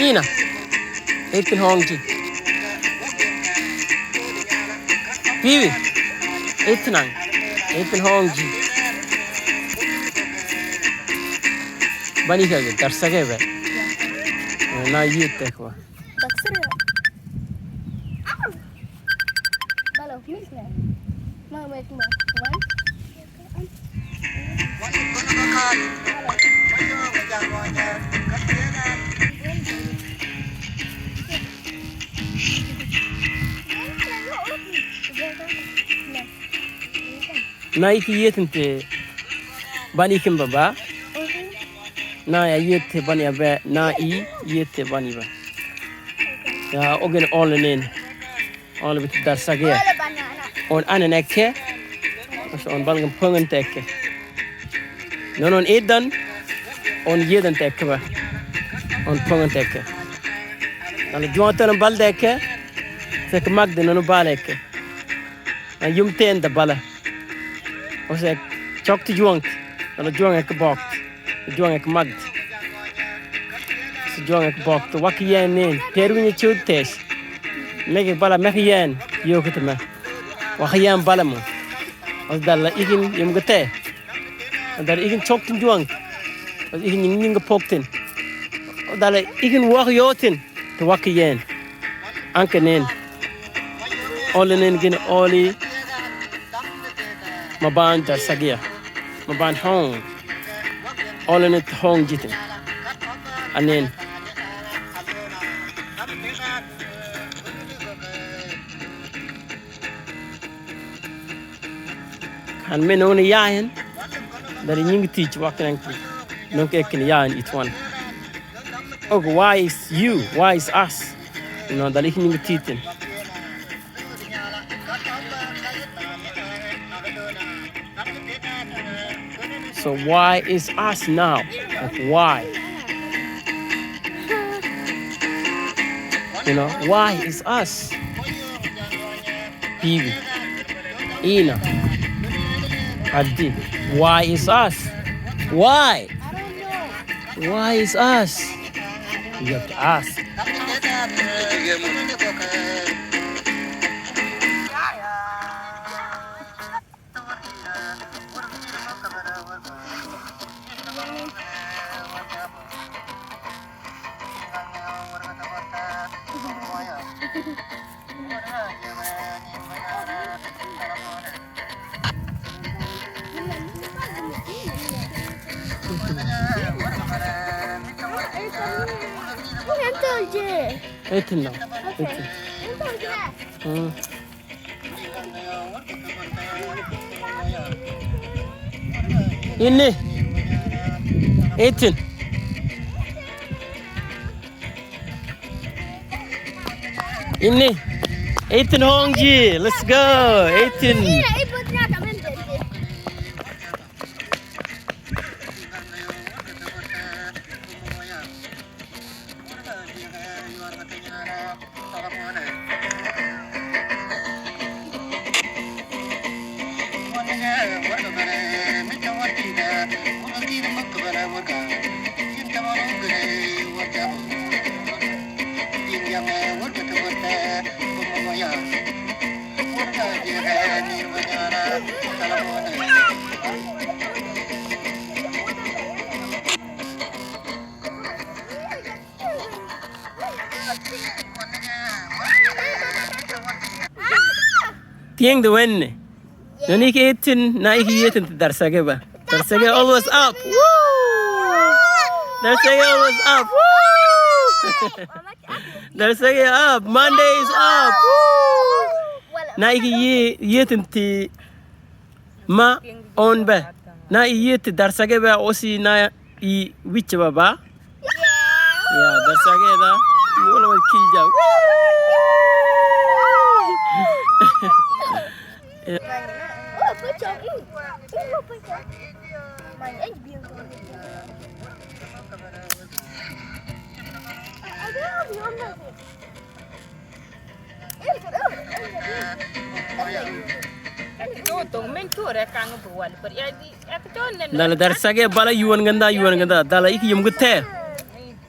Ina. Etin hongji. Piwi. Etnang. Etin hongji. Bani kage tarsage be. Na yete ko. Balo, please na. Wait. Na iki yetente bani kim baba. Na ya yete bani abe na I yete bani ba. Ya ogen all bit darsage. On anen ekke. So on balgam pungan tekke. Non edan on yedan tekke ba. On pungan tekke. Nala juatan bal dekke. Sek magde non baleke. An yumten da bala. O sek chokti juang. Nala juang ek bok. Juang ek magd. Juang ek bok. To waki yen nen. Terwini chutes. Mege bala mege yen. Yokitama. Wakayan bala mo. As dala igin yung gate. Dala igin choktin juang. As igin yung poktin. Dala igin wakyotin. To wakayan. Anke nen. Oli nen gin oli. Mabaan jar sagia. Mabaan hong. Oli nen hong jitin. Anen. And men only yahin that you teach walking no caking yahin each one. Oh, why is you? Why is us? You know, that you teaching. So why is us now? Like why? You know, why is us? Piwi. Ina. Adi. Why is us? Why? I don't know. Why is us? You have to ask. Etin lang. Etin. Ini. Etin. Ini. Etin hongji. Let's go. Etin. Tieng the win. Nani ke etin na iki yetin darsage ba. Darsage always up. Woo! Darsage always up. Woo! Darsage up. Monday is up. Woo! Na iki yetin ti ma on ba. Na yeti darsage ba osi na I which ba. Yeah, darsage da. You will kill ja. Dala darsage bala yuan ganda dala iki yum gute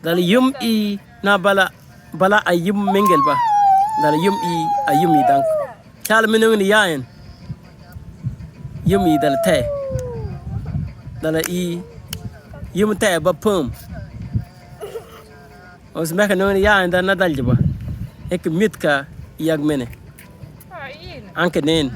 dala yum I na bala a yim mengel ba dala yim I a yim I dank chal minung ni yaen yim I dala te dala I yim te ba pum os meka nung ni yaen dala nadal ba ek mitka yag mene anke nen